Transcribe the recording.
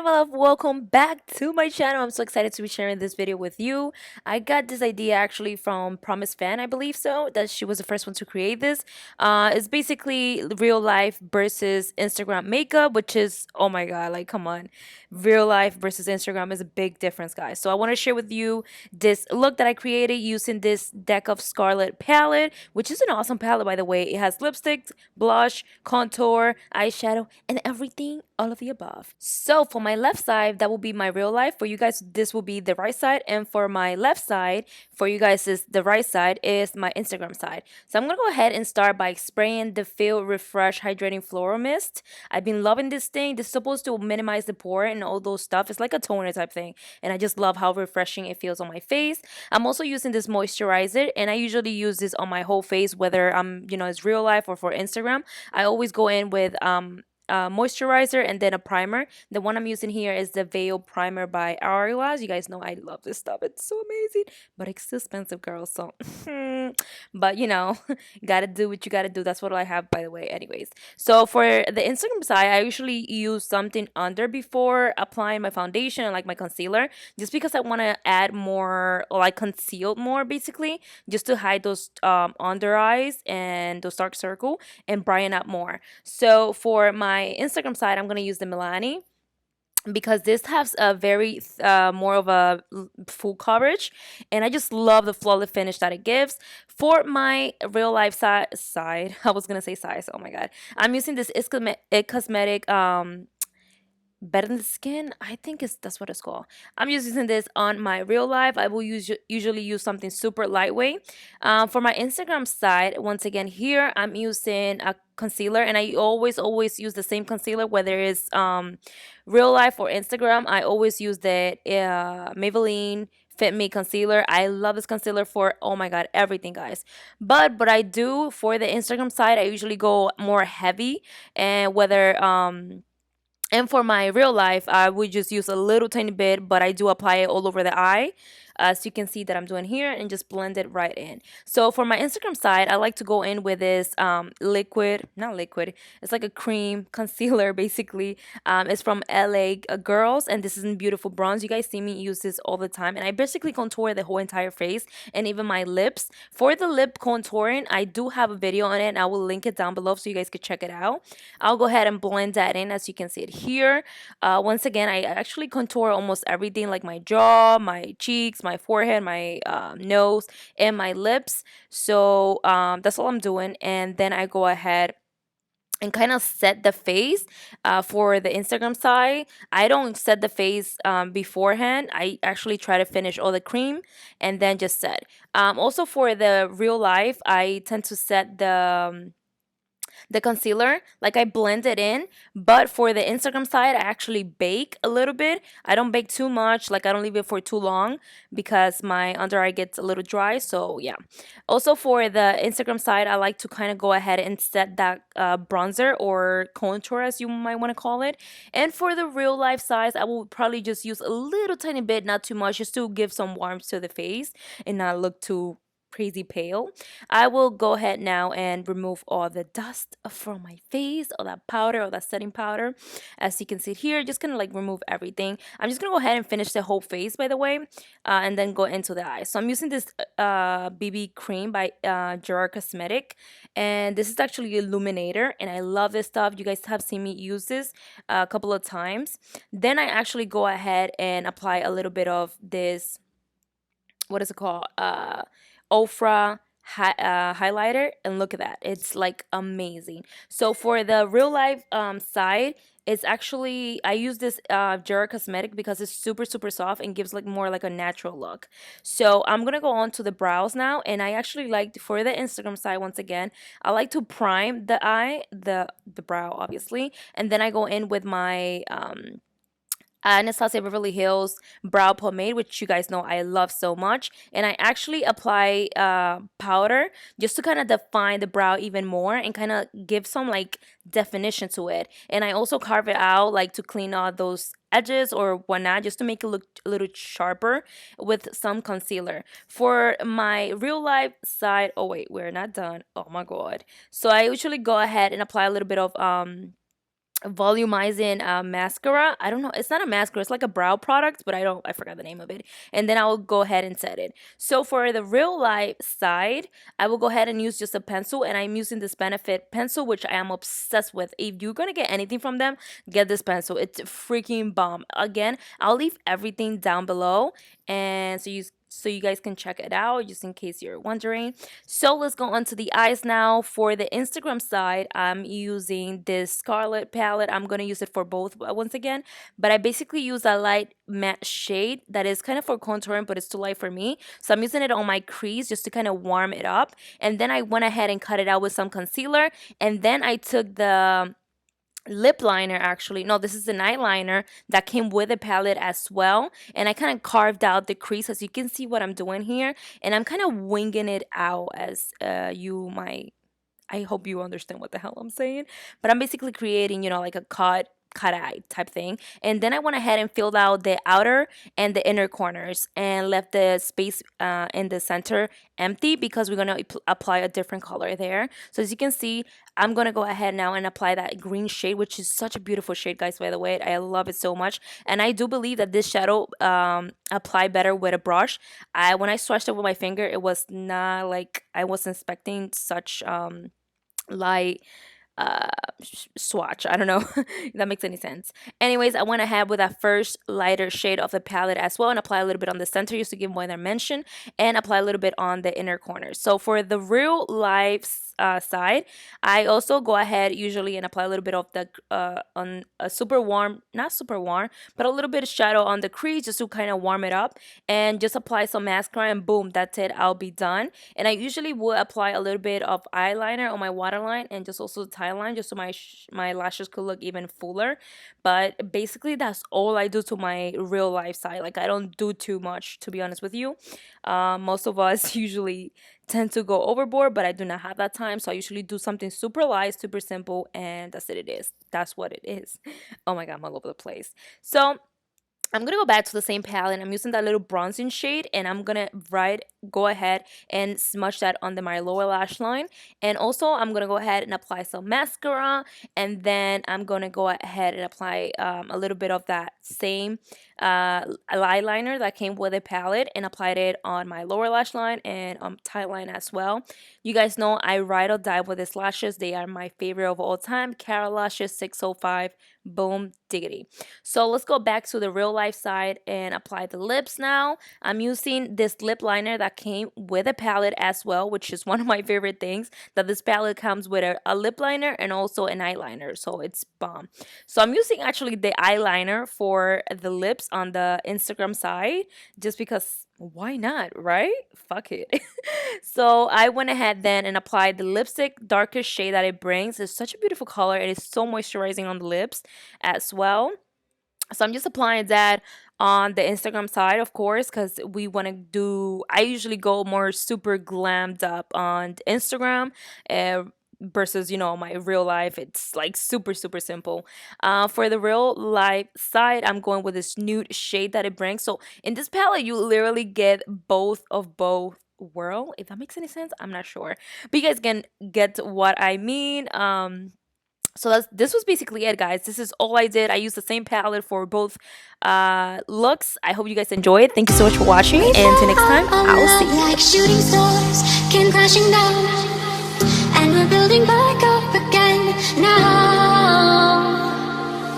my love? Welcome back to my channel. I'm so excited to be sharing this video with you. I got this idea actually from Promise Fan, I believe so, that she was the first one to create this. It's basically real life versus Instagram makeup, which is, oh my god, like come on. Real life versus Instagram is a big difference, guys. So I want to share with you this look that I created using this deck of Scarlet palette, which is an awesome palette, by the way. It has lipstick, blush, contour, eyeshadow, and everything, all of the above. So for my left side, that will be my real life. For you guys, this will be the right side. And for my left side, for you guys, is the right side is my Instagram side. So I'm going to go ahead and start by spraying the Feel Refresh Hydrating Floral Mist. I've been loving this thing. This is supposed to minimize the pore and all those stuff. It's like a toner type thing. And I just love how refreshing it feels on my face. I'm also using this moisturizer, and I usually use this on my whole face, whether it's real life or for Instagram. I always go in with moisturizer and then a primer. The one I'm using here is the Veil Primer by Hourglass. You guys know I love this stuff. It's so amazing, but it's expensive, girls. So, but gotta do what you gotta do. That's what I have, by the way. Anyways, so for the Instagram side, I usually use something under before applying my foundation and like my concealer, just because I want to add more, like conceal more, basically, just to hide those under eyes and those dark circle and brighten up more. So for my Instagram side, I'm going to use the Milani because this has a very more of a full coverage, and I just love the flawless finish that it gives. For my real life side, I was gonna say size, oh my god, I'm using this It Cosmetic better than the skin, I think is that's what it's called. I'm just using this on my real life. I will usually use something super lightweight. For my Instagram side, once again, here I'm using a concealer, and I always use the same concealer, whether it's real life or Instagram. I always use the Maybelline Fit Me concealer. I love this concealer for, oh my god, everything, guys. But what I do for the Instagram side, I usually go more heavy, and whether and for my real life, I would just use a little tiny bit, but I do apply it all over the eye, as you can see that I'm doing here, and just blend it right in. So for my Instagram side, I like to go in with this not liquid, it's like a cream concealer, basically. It's from LA Girls, and this is in Beautiful Bronze. You guys see me use this all the time, and I basically contour the whole entire face and even my lips. For the lip contouring, I do have a video on it, and I will link it down below so you guys could check it out. I'll go ahead and blend that in, as you can see it here. Once again, I actually contour almost everything, like my jaw, my cheeks, my forehead, my nose, and my lips. So that's all I'm doing. And then I go ahead and kind of set the face. For the Instagram side, I don't set the face beforehand. I actually try to finish all the cream and then just set. Also for the real life, I tend to set the concealer, like I blend it in. But for the Instagram side, I actually bake a little bit. I don't bake too much, like I don't leave it for too long because my under eye gets a little dry. So yeah. Also for the Instagram side, I like to kind of go ahead and set that bronzer or contour, as you might want to call it. And for the real life size, I will probably just use a little tiny bit, not too much, just to give some warmth to the face and not look too crazy pale. I will go ahead now and remove all the dust from my face, all that powder, all that setting powder. As you can see here, just gonna like remove everything. I'm just gonna go ahead and finish the whole face, by the way, and then go into the eyes. So I'm using this BB cream by Gerard Cosmetic, and this is actually illuminator, and I love this stuff. You guys have seen me use this a couple of times. Then I actually go ahead and apply a little bit of this, what is it called, Ofra highlighter, and look at that, it's like amazing. So for the real life side, it's actually, I use this Gerard Cosmetic because it's super soft and gives like more like a natural look. So I'm gonna go on to the brows now, and I actually like, for the Instagram side, once again, I like to prime the eye, the brow, obviously, and then I go in with my Anastasia Beverly Hills brow pomade, which you guys know I love so much. And I actually apply powder just to kind of define the brow even more and kind of give some like definition to it. And I also carve it out, like to clean out those edges or whatnot, just to make it look a little sharper with some concealer. For my real life side, oh wait, we're not done. Oh my god. So I usually go ahead and apply a little bit of volumizing mascara. I don't know, it's not a mascara, it's like a brow product, but I forgot the name of it. And then I'll go ahead and set it. So for the real life side, I will go ahead and use just a pencil, and I'm using this Benefit pencil, which I am obsessed with. If you're gonna get anything from them, get this pencil. It's freaking bomb. Again, I'll leave everything down below, and so you guys can check it out just in case you're wondering. So let's go on to the eyes now. For the Instagram side, I'm using this Scarlet palette. I'm going to use it for both once again, but I basically use a light matte shade that is kind of for contouring, but it's too light for me. So I'm using it on my crease just to kind of warm it up. And then I went ahead and cut it out with some concealer. And then I took the lip liner, actually no, this is an eyeliner that came with the palette as well, and I kind of carved out the crease, as you can see what I'm doing here, and I'm kind of winging it out, as you might, I hope you understand what the hell I'm saying. But I'm basically creating, like a cut eye type thing. And then I went ahead and filled out the outer and the inner corners and left the space in the center empty, because we're going to apply a different color there. So as you can see, I'm going to go ahead now and apply that green shade, which is such a beautiful shade, guys, by the way. I love it so much. And I do believe that this shadow apply better with a brush. When I swatched it with my finger, it was not like I was expecting such light uh swatch. I don't know if that makes any sense. Anyways, I went ahead with that first lighter shade of the palette as well, and apply a little bit on the center just to give more dimension, and apply a little bit on the inner corners. So for the real life side, I also go ahead usually and apply a little bit of the on a super warm, not super warm, but a little bit of shadow on the crease just to kind of warm it up, and just apply some mascara, and boom, that's it, I'll be done. And I usually will apply a little bit of eyeliner on my waterline, and just also the tie line, just so my lashes could look even fuller. But basically that's all I do to my real life side. Like, I don't do too much, to be honest with you. Most of us usually tend to go overboard, but I do not have that time, so I usually do something super light, super simple, and that's what it is. Oh my god, I'm all over the place. So I'm gonna go back to the same palette. I'm using that little bronzing shade, and I'm gonna go ahead and smudge that under my lower lash line. And also, I'm gonna go ahead and apply some mascara, and then I'm gonna go ahead and apply a little bit of that same eyeliner that came with the palette, and applied it on my lower lash line and tight line as well. You guys know I ride or die with these lashes. They are my favorite of all time. Cara Lashes 605. Boom diggity. So let's go back to the real life side and apply the lips now. I'm using this lip liner that came with a palette as well, which is one of my favorite things, that this palette comes with a lip liner and also an eyeliner. So it's bomb. So I'm using actually the eyeliner for the lips on the Instagram side, just because why not, right? Fuck it. So I went ahead then and applied the lipstick darkest shade that it brings. It's such a beautiful color. It is so moisturizing on the lips as well. So I'm just applying that on the Instagram side, of course, because we want to do, I usually go more super glammed up on Instagram. Versus, my real life, it's like super super simple. For the real life side, I'm going with this nude shade that it brings. So in this palette, you literally get both of both world, if that makes any sense. I'm not sure, but you guys can get what I mean. So this was basically it, guys. This is all I did. I used the same palette for both looks. I hope you guys enjoyed. Thank you so much for watching, and until next time, I'll see you. Like shooting stars came crashing down, and we're building back